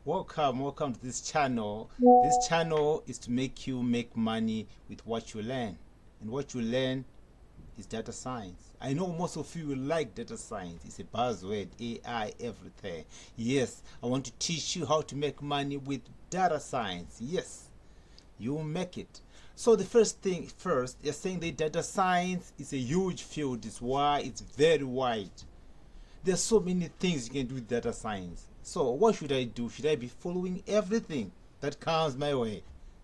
Welcome to this channel. This channel is to make you make money with what you learn. And what you learn is data science. I know most of you will like data science. It's a buzzword, AI, everything. Yes, I want to teach you how to make money with data science. Yes, you will make it. So the first thing first, you're saying that data science is a huge field. It's why it's very wide. There's so many things you can do with data science. So what should I do? Should I be following everything that comes my way?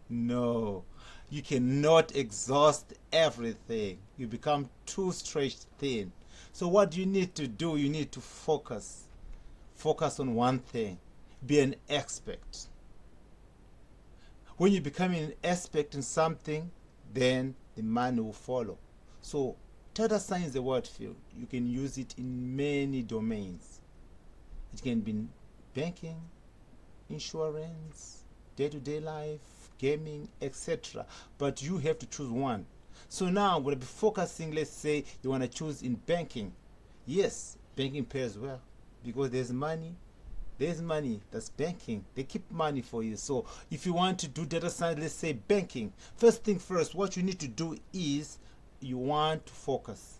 No. You cannot exhaust everything. You become too stretched thin. So what do you need to do? You need to focus. Focus on one thing. Be an expert. When you become an expert in something, then the money will follow. So data science is a wide field. You can use it in many domains. It can be in banking, insurance, day-to-day life, gaming, etc. But you have to choose one. So now I'm going to be focusing, let's say you want to choose in banking. Yes, banking pays well because there's money. There's money. That's banking. They keep money for you. So if you want to do data science, let's say banking, first thing first, what you need to do is you want to focus.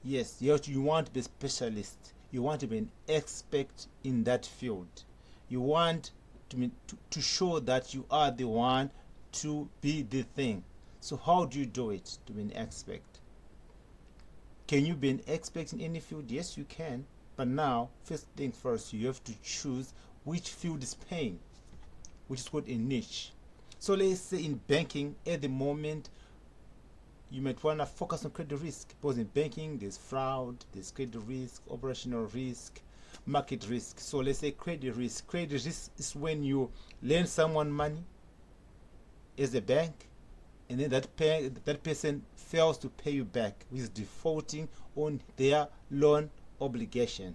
Yes, you want to be a specialist. You want to be an expert in that field. You want to show that you are the one to be the thing. So how do you do it to be an expert? Can you be an expert in any field? Yes, you can. But now, first thing first, you have to choose which field is paying, which is called a niche. So let's say in banking, at the moment, you might want to focus on credit risk, because in banking there's fraud, there's credit risk, operational risk, market risk. So let's say credit risk. Credit risk is when you lend someone money as a bank, and then that person fails to pay you back, which is defaulting on their loan obligation.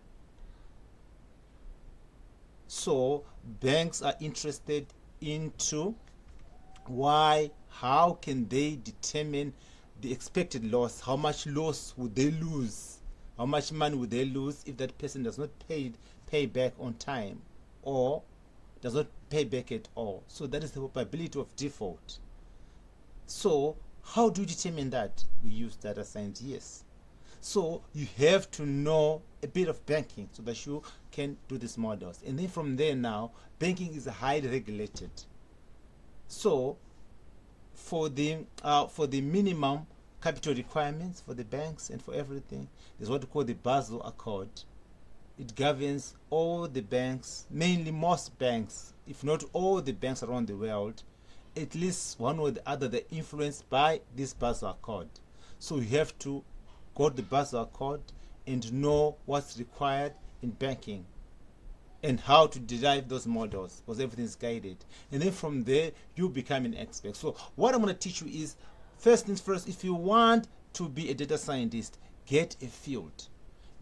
So banks are interested into how can they determine the expected loss, how much loss would they lose, how much money would they lose if that person does not pay back on time or does not pay back at all. So that is the probability of default. So how do you determine that? We use data science. Yes. So you have to know a bit of banking so that you can do these models. And then from there now, banking is highly regulated. So for the minimum capital requirements for the banks and for everything, there's what we call the Basel Accord. It governs all the banks, mainly most banks, if not all the banks around the world. At least one or the other, they're influenced by this Basel Accord. So you have to go to the Basel Accord and know what's required in banking and how to derive those models, because everything is guided. And then from there, you become an expert. So what I'm going to teach you is, first things first, if you want to be a data scientist, get a field.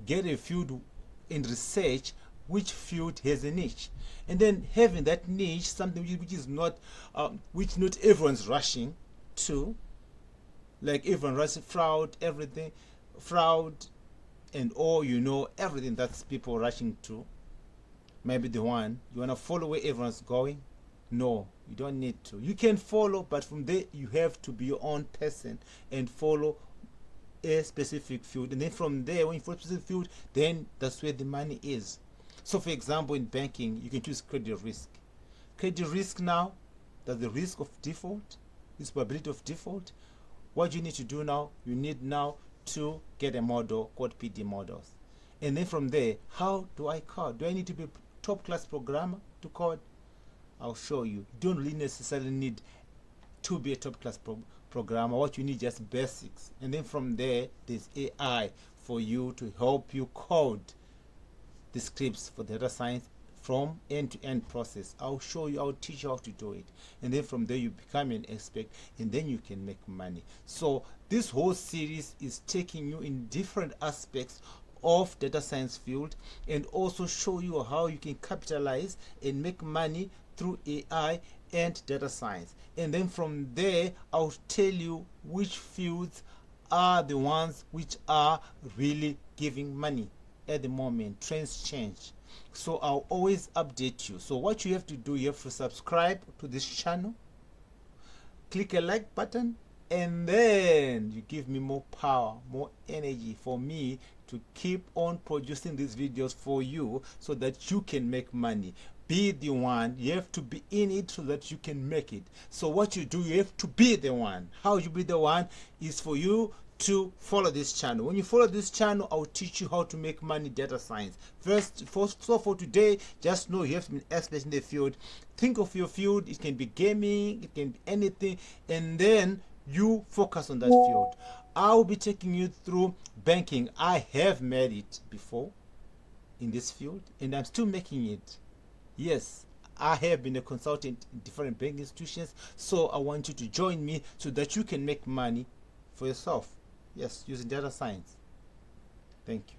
Get a field in research which field has a niche. And then having that niche, something which is not, which not everyone's rushing to, like everyone rushes fraud, everything, fraud, and all, everything that's people rushing to. Maybe the one you want to follow where everyone's going. No, you don't need to. You can follow, but from there you have to be your own person and follow a specific field. And then from there, when you follow a specific field, then that's where the money is. So for example, in banking, you can choose credit risk. Credit risk now, that's the risk of default, this probability of default. What you need to do now, you need now to get a model called PD models. And then from there, how do I code? Do I need to be a top class programmer to code? I'll show you. You don't really necessarily need to be a top class programmer. What you need is just basics. And then from there, there's AI for you to help you code the scripts for data science from end-to-end process. I'll show you, I'll teach you how to do it. And then from there you become an expert, and then you can make money. So this whole series is taking you in different aspects of data science field, and also show you how you can capitalize and make money through AI and data science. And then from there, I'll tell you which fields are the ones which are really giving money at the moment. Trends change. So I'll always update you. So what you have to do, you have to subscribe to this channel, click a like button, and then you give me more power, more energy for me to keep on producing these videos for you so that you can make money. Be the one. You have to be in it so that you can make it. So what you do, you have to be the one. How you be the one is for you to follow this channel. When you follow this channel, I'll teach you how to make money data science. So for today, just know you have to be an expert in the field. Think of your field. It can be gaming, it can be anything, and then you focus on that field. I will be taking you through banking. I have made it before in this field, and I'm still making it. Yes, I have been a consultant in different banking institutions, so I want you to join me so that you can make money for yourself. Yes, using data science. Thank you.